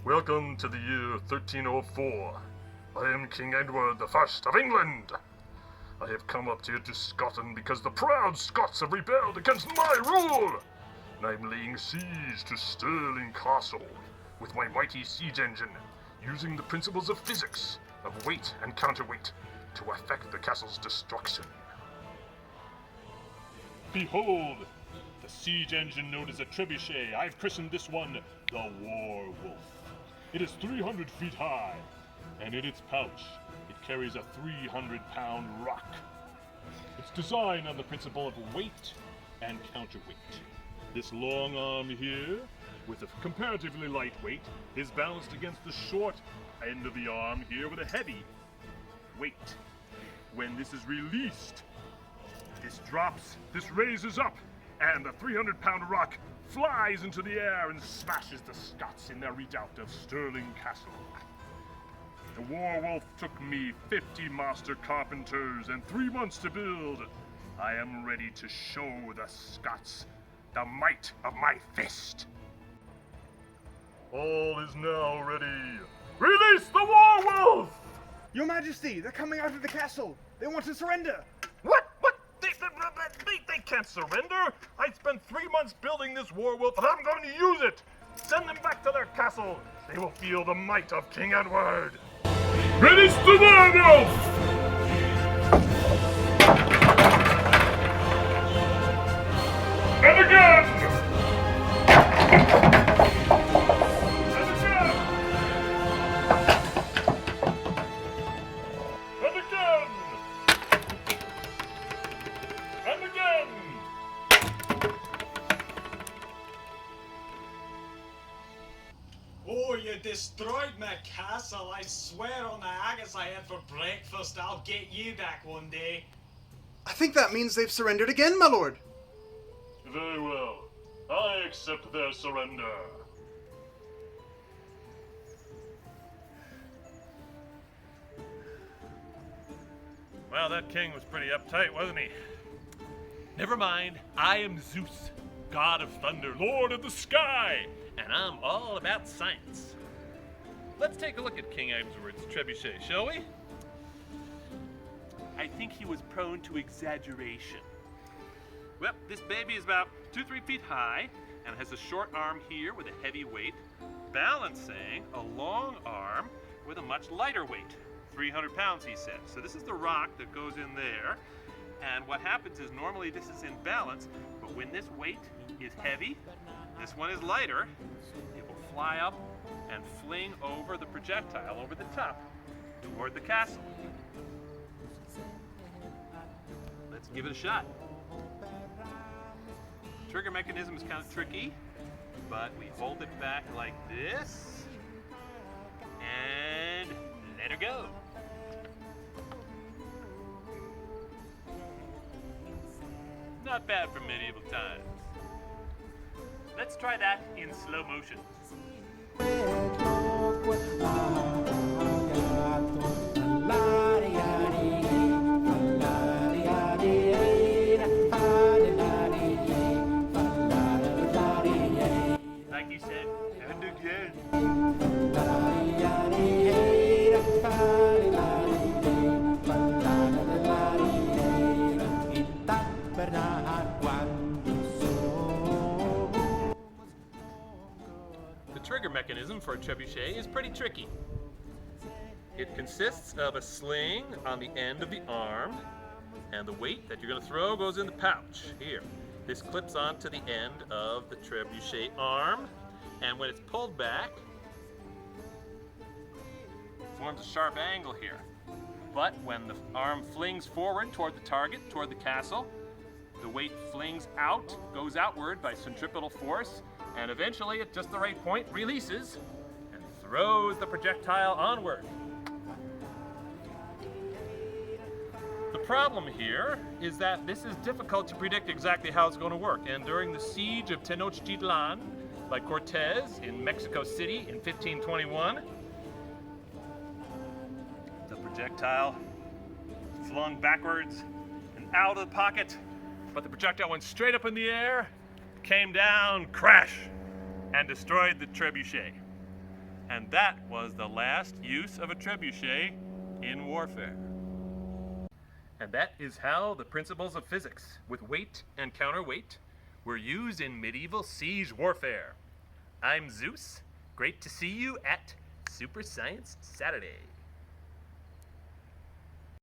Welcome to the year 1304. I am King Edward the First of England. I have come up here to Scotland because the proud Scots have rebelled against my rule. And I am laying siege to Stirling Castle with my mighty siege engine, using the principles of physics, of weight and counterweight, to effect the castle's destruction. Behold, the siege engine known as a Trebuchet. I've christened this one the War Wolf. It is 300 feet high, and in its pouch, it carries a 300-pound rock. It's designed on the principle of weight and counterweight. This long arm here, with a comparatively light weight, is balanced against the short end of the arm here with a heavy weight. When this is released, this drops, this raises up, and the 300-pound rock flies into the air and smashes the Scots in their redoubt of Stirling Castle. The War Wolf took me 50 master carpenters and 3 months to build. I am ready to show the Scots the might of my fist. All is now ready. Release the War Wolf! Your Majesty, they're coming out of the castle. They want to surrender. What? They can't surrender. I spent 3 months building this war wolf, and I'm going to use it. Send them back to their castle. They will feel the might of King Edward. Release the War Wolf! And again! Oh, you destroyed my castle. I swear on the haggis I had for breakfast, I'll get you back one day. I think that means they've surrendered again, my lord. Very well. I accept their surrender. Well, that king was pretty uptight, wasn't he? Never mind, I am Zeus, god of thunder, lord of the sky, and I'm all about science. Let's take a look at King Edward's trebuchet, shall we? I think he was prone to exaggeration. Well, this baby is about 2-3 feet high and has a short arm here with a heavy weight, balancing a long arm with a much lighter weight. 300 pounds, he said. So this is the rock that goes in there. And what happens is normally this is in balance, but when this weight is heavy, this one is lighter, it will fly up and fling over the projectile over the top toward the castle. Let's give it a shot. Trigger mechanism is kind of tricky, but we hold it back like this and let her go. Not bad for medieval times. Let's try that in slow motion. Like you said, and again. The trigger mechanism for a trebuchet is pretty tricky. It consists of a sling on the end of the arm, and the weight that you're going to throw goes in the pouch here. This clips onto the end of the trebuchet arm, and when it's pulled back, it forms a sharp angle here. But when the arm flings forward toward the target, toward the castle, the weight flings out, goes outward by centripetal force, and eventually at just the right point releases and throws the projectile onward. The problem here is that this is difficult to predict exactly how it's going to work, and during the siege of Tenochtitlan by Cortez in Mexico City in 1521, the projectile flung backwards and out of the pocket, but the projectile went straight up in the air, came down, crash, and destroyed the trebuchet. And that was the last use of a trebuchet in warfare. And that is how the principles of physics, with weight and counterweight, were used in medieval siege warfare. I'm Zeus. Great to see you at Super Science Saturday.